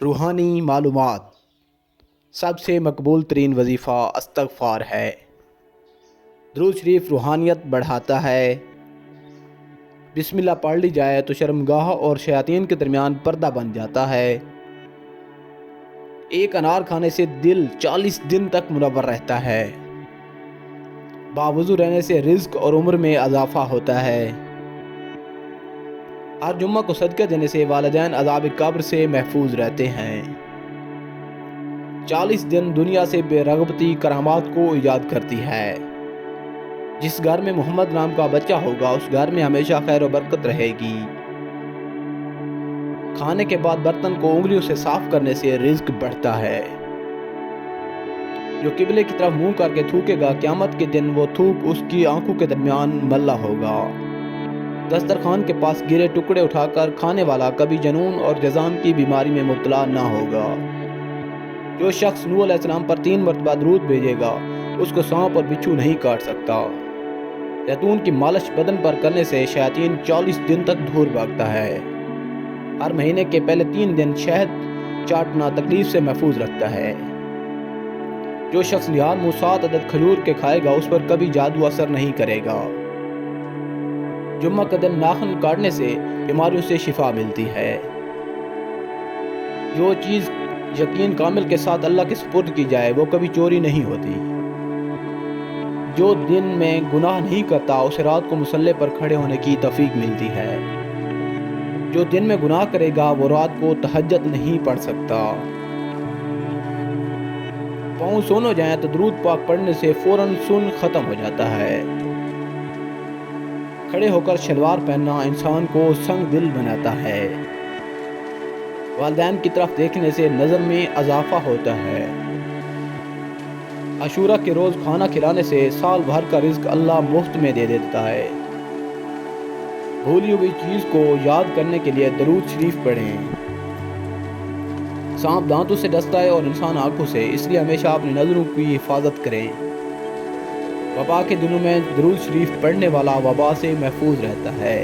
روحانی معلومات۔ سب سے مقبول ترین وظیفہ استغفار ہے۔ درود شریف روحانیت بڑھاتا ہے۔ بسم اللہ پڑھ لی جائے تو شرمگاہ اور شیاطین کے درمیان پردہ بن جاتا ہے۔ ایک انار کھانے سے دل 40 دن تک منور رہتا ہے۔ باوضو رہنے سے رزق اور عمر میں اضافہ ہوتا ہے۔ ہر جمعہ کو صدقہ دینے سے والدین عذاب قبر سے محفوظ رہتے ہیں۔ 40 دن دنیا سے بے رغبتی کرامات کو ایجاد کرتی ہے۔ جس گھر میں محمد نام کا بچہ ہوگا اس گھر میں ہمیشہ خیر و برکت رہے گی۔ کھانے کے بعد برتن کو انگلیوں سے صاف کرنے سے رزق بڑھتا ہے۔ جو قبلے کی طرف منہ کر کے تھوکے گا قیامت کے دن وہ تھوک اس کی آنکھوں کے درمیان ملا ہوگا۔ دسترخوان کے پاس گرے ٹکڑے اٹھا کر کھانے والا کبھی جنون اور جذام کی بیماری میں مبتلا نہ ہوگا۔ جو شخص نوح علیہ السلام پر 3 مرتبہ درود بھیجے گا اس کو سانپ اور بچھو نہیں کاٹ سکتا۔ زیتون کی مالش بدن پر کرنے سے شیاطین 40 دن تک دور بھاگتا ہے۔ ہر مہینے کے پہلے 3 دن شہد چاٹنا تکلیف سے محفوظ رکھتا ہے۔ جو شخص نہار منہ 7 عدد کھجور کے کھائے گا اس پر کبھی جادو اثر نہیں کرے گا۔ جمعہ کا دن ناخن کاٹنے سے بیماریوں سے شفا ملتی ہے۔ جو چیز یقین کامل کے ساتھ اللہ کے سپرد کی جائے وہ کبھی چوری نہیں ہوتی۔ جو دن میں گناہ نہیں کرتا اسے رات کو مصلی پر کھڑے ہونے کی توفیق ملتی ہے۔ جو دن میں گناہ کرے گا وہ رات کو تہجد نہیں پڑھ سکتا۔ پاؤں سن ہو جائیں تو درود پاک پڑھنے سے فوراً سن ختم ہو جاتا ہے۔ کھڑے ہو کر شلوار پہننا انسان کو سنگ دل بناتا ہے۔ والدین کی طرف دیکھنے سے نظر میں اضافہ ہوتا ہے۔ عاشورہ کے روز کھانا کھلانے سے سال بھر کا رزق اللہ مفت میں دے دیتا ہے۔ بھولی ہوئی چیز کو یاد کرنے کے لیے درود شریف پڑھیں۔ سانپ دانتوں سے ڈستا ہے اور انسان آنکھوں سے، اس لیے ہمیشہ اپنی نظروں کی حفاظت کریں۔ وبا کے دنوں میں درود شریف پڑھنے والا وبا سے محفوظ رہتا ہے۔